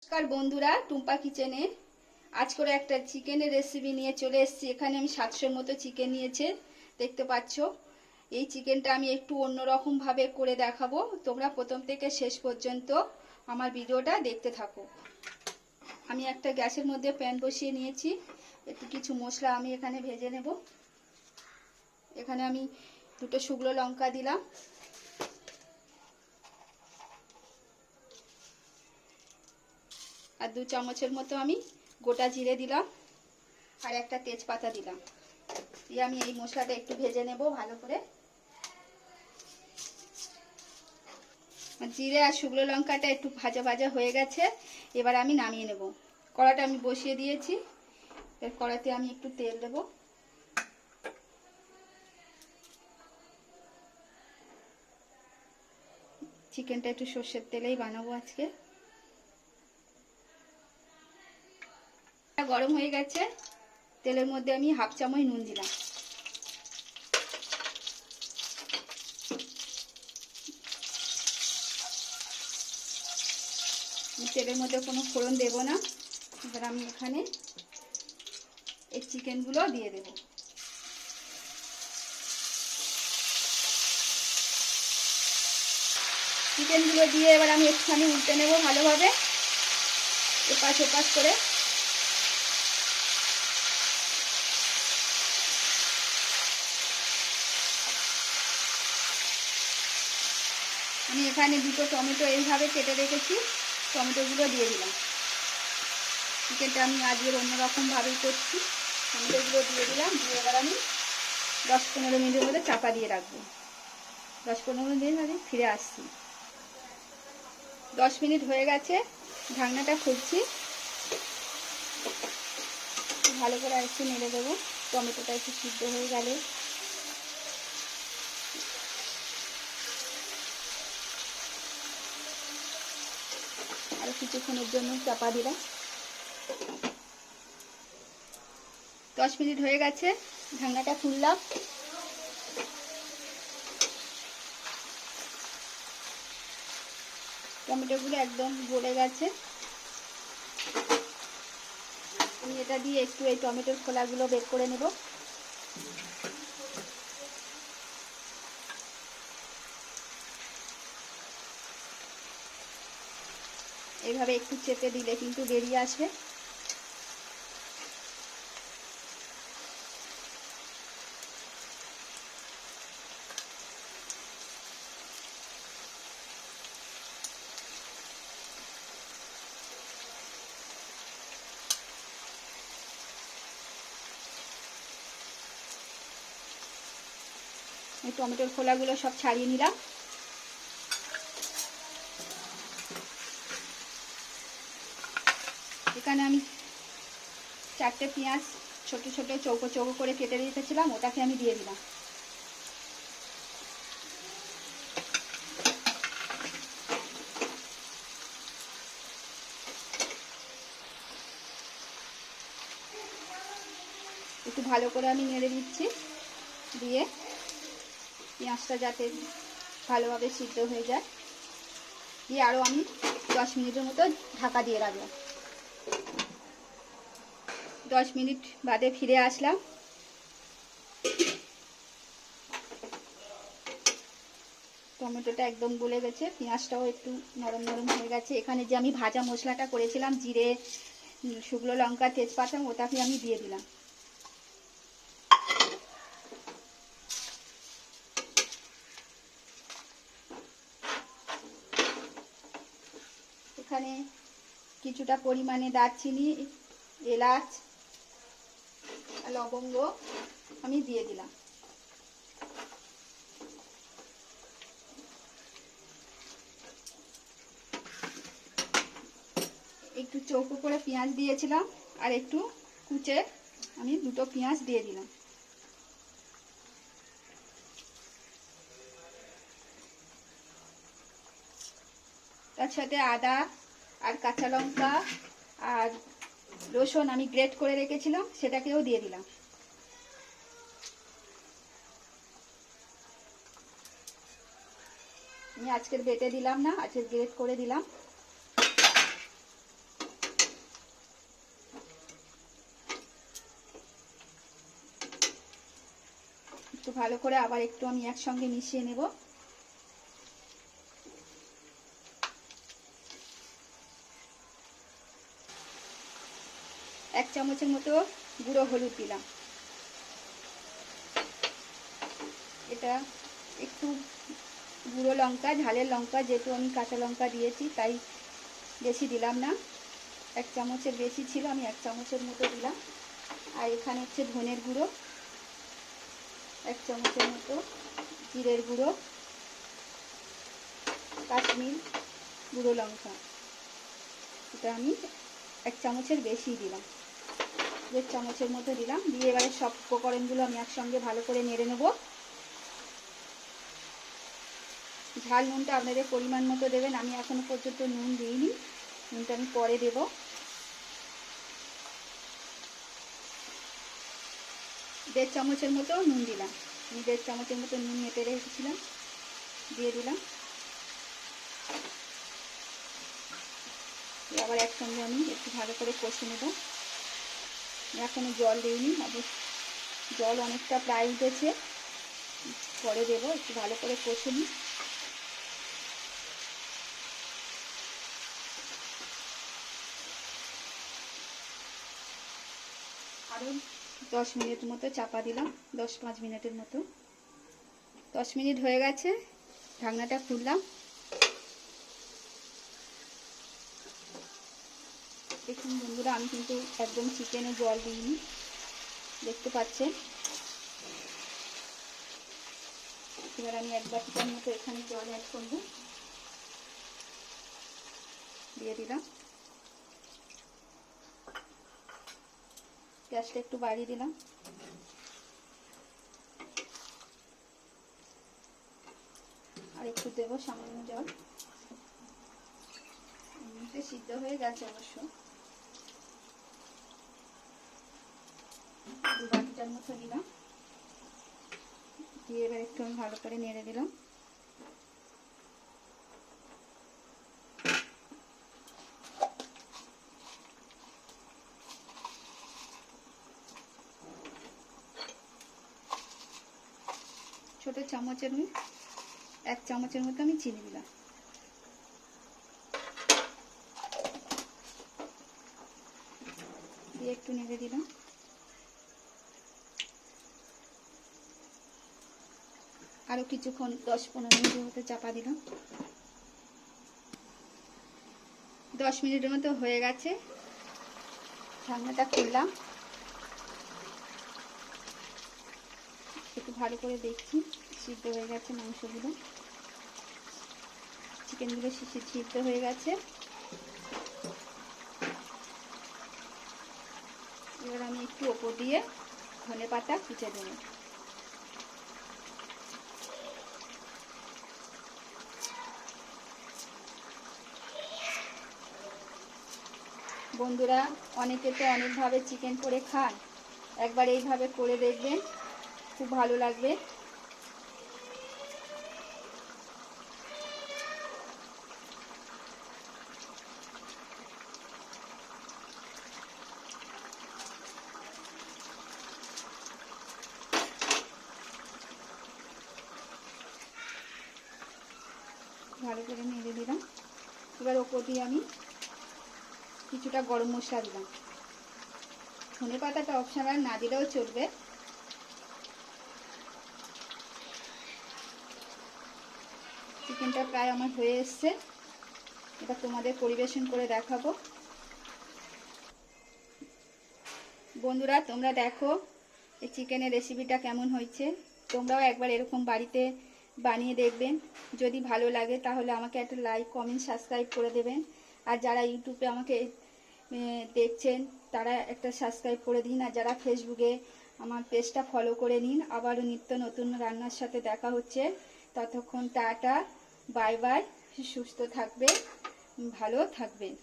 নমস্কার বন্ধুরা, টুম্পা কিচেনে আজ করে একটা চিকেনের রেসিপি নিয়ে চলে এসেছি। এখানে আমি 700 মতো চিকেন নিয়েছে, দেখতে পাচ্ছ। এই চিকেনটা আমি একটু অন্যরকম ভাবে করে দেখাবো। তোমরা প্রথম থেকে শেষ পর্যন্ত আমার ভিডিওটা দেখতে থাকো। আমি একটা গ্যাসের মধ্যে প্যান বসিয়ে নিয়েছি। একটু কিছু মশলা আমি এখানে ভেজে নেব। এখানে আমি দুটো শুকনো লঙ্কা দিলাম, আর 2 চামচের মতো আমি গোটা জিরে দিলাম, আর একটা তেজপাতা দিলাম। দিয়ে আমি এই মশলাটা একটু ভেজে নেব ভালো করে। জিরে আর শুকনো লঙ্কাটা একটু ভাজা ভাজা হয়ে গেছে, এবার আমি নামিয়ে নেব। কড়াটা আমি বসিয়ে দিয়েছি। এর কড়াতে আমি একটু তেল দেব। চিকেনটা একটু সর্ষের তেলেই বানাবো আজকে। গরম হয়ে গেছে, তেলের মধ্যে আমি 1/2 চামচ নুন দিলাম। তেলের মধ্যে কোনো ফোড়ন দেব না। এবার আমি এখানে এই চিকেনগুলো দিয়ে দেব। চিকেনগুলো দিয়ে এবার আমি একটুখানি উল্টে নেব ভালোভাবে, এপাশ ওপাশ করে। আমি এখানে 2টো টমেটো এইভাবে কেটে রেখেছি, টমেটোগুলো দিয়ে দিলাম। চিকেনটা আমি আজকের অন্যরকমভাবেই করছি। টমেটোগুলো দিয়ে দিলাম, দিয়ে এবার আমি 10-15 মিনিটের মধ্যে চাপা দিয়ে রাখবো। 10-15 মিনিট আমি ফিরে আসছি। 10 মিনিট হয়ে গেছে, ঢাকনাটা খুলছি। ভালো করে একটু নেড়ে দেবো, টমেটোটা একটু সিদ্ধ হয়ে গেলে। আরও কিছুক্ষণের জন্য চাপা দিলাম। 10 মিনিট হয়ে গেছে, ঢাকনাটা খুললাম। টমেটোগুলো একদম গলে গেছে। আমি এটা দিয়ে একটু এই টমেটোর খোলাগুলো বের করে নেব। এইভাবে একটু চেপে দিলে কিন্তু বেরিয়ে আসবে। এই টমেটোর খোলাগুলো সব ছাড়িয়ে নিলাম। এখানে আমি 4টে পেঁয়াজ ছোট ছোট চৌকো চৌকো করে কেটে রেখেছিলাম, ওটাকে আমি দিয়ে দিলাম। একটু ভালো করে আমি নেড়ে দিচ্ছি, দিয়ে পেঁয়াজটা যাতে ভালোভাবে সিদ্ধ হয়ে যায়। দিয়ে আরও আমি 10 মিনিটের মতো ঢাকা দিয়ে রাখলাম। 10 মিনিট বাদে ফিরে আসলাম। টমেটোটা একদম গলে গেছে, পেঁয়াজটাও একটু নরম নরম হয়ে গেছে। এখানে যে আমি ভাজা মশলাটা করেছিলাম, জিরে, শুকনো লঙ্কা, তেজপাতা, ওটাকে আমি দিয়ে দিলাম। এখানে কিছুটা পরিমাণে দারচিনি, এলাচ, লবঙ্গ আমি দিয়ে দিলাম। একটু চৌকো করে পেঁয়াজ দিয়েছিলাম, আর একটু কুচে আমি 2টো পেঁয়াজ দিয়ে দিলাম। তার সাথে আদা আর কাঁচা লঙ্কা আর রসুন আমি গ্রেট করে রেখেছিলাম, সেটাকেও দিয়ে দিলাম। আমি আজকের বেটে দিলাম না, আজকে গ্রেট করে দিলাম। একটু ভালো করে আবার একটু আমি একসঙ্গে মিশিয়ে নেব। এক চামচের মতো গুঁড়ো হলুদ দিলাম। এটা একটু গুঁড়ো লঙ্কা, ঝালের লঙ্কা, যেহেতু আমি কাঁচা লঙ্কা দিয়েছি তাই বেশি দিলাম না। এক চামচের বেশি ছিল, আমি এক চামচের মতো দিলাম। আর এখানে হচ্ছে ধনের গুঁড়ো, এক চামচের মতো জিরের গুঁড়ো, কাশ্মীর গুঁড়ো লঙ্কা, এটা আমি এক চামচের বেশি দিলাম, 1 চামচের মতো দিলাম। দিয়ে এবারে সব উপকরণগুলো আমি একসঙ্গে ভালো করে নেড়ে নেব। ঝাল নুনটা আপনাদের পরিমাণ মতো দেবেন, আমি এখনো পর্যন্ত নুন দিইনি, নুনটা আমি পরে দেব। দেড় চামচের মতো নুন দিলাম, আমি 1.5 চামচের মতো নুন মেপে রেখেছিলাম, দিয়ে দিলাম। আবার একসঙ্গে আমি একটু ভালো করে কষে নেব। এখনো জল দিইনি, জল অনেকটা প্রায় উঠেছে, পরে দেবো। একটু ভালো করে কষে নিই। আরও 10 মিনিট মতো চাপা দিলাম, 10-5 মিনিটের মতো। 10 মিনিট হয়ে গেছে, ঢাকনাটা খুললাম। দেখুন বন্ধুরা, আমি কিন্তু একদম চিকেনে জল দিইনি, দেখতে পাচ্ছেন। এবার আমি 1 বাটির মতো এখানে জল অ্যাড করব, দিয়ে দিলাম। গ্যাসটা একটু বাড়িয়ে দিলাম। আর একটু দেবো সামান্য জল, এমনিতে সিদ্ধ হয়ে গেছে অবশ্য। 2 বাটিটার মতো দিলাম, দিয়ে এবার একটু আমি ভালো করে নেড়ে দিলাম। ছোট চামচের 1 চামচের মতো আমি চিনি দিলাম, দিয়ে একটু নেড়ে দিলাম। আরও কিছুক্ষণ 10-15 মিনিটের মতো চাপা দিলাম। 10 মিনিটের মতো হয়ে গেছে, ঢাকনাটা খুললাম। একটু ভালো করে দেখছি সিদ্ধ হয়ে গেছে মাংসগুলো, চিকেনগুলো সিদ্ধ হয়ে গেছে। এবার আমি একটু ওপর দিয়ে ধনেপাতা কুচে দেবো। বন্ধুরা, অনেকে তো অনেকভাবে চিকেন করে খান, একবার এইভাবে করে দেখবেন, খুব ভালো লাগবে। ভালো করে নেড়ে দিলাম। এবার ওপর দিয়ে আমি কিছুটা গরম মশলা দিলাম। ধনেপাতাটা অপশনাল, না দিলেও চলবে। চিকেনটা প্রায় আমার হয়ে এসছে, এবার তোমাদের পরিবেশন করে দেখাবো। বন্ধুরা, তোমরা দেখো এই চিকেনের রেসিপিটা কেমন হয়েছে। তোমরাও একবার এরকম বাড়িতে বানিয়ে দেখবেন। যদি ভালো লাগে তাহলে আমাকে একটা লাইক, কমেন্ট, সাবস্ক্রাইব করে দেবেন। আর যারা ইউটিউবে আমাকে দেখছেন তারা একটা সাবস্ক্রাইব করে দিন। আর যারা ফেসবুকে আমার পেজটা ফলো করে নিন। আবারও নিত্য নতুন রান্নার সাথে দেখা হচ্ছে। ততক্ষণ টাটা, বাই বাই, সুস্থ থাকবে, ভালো থাকবেন।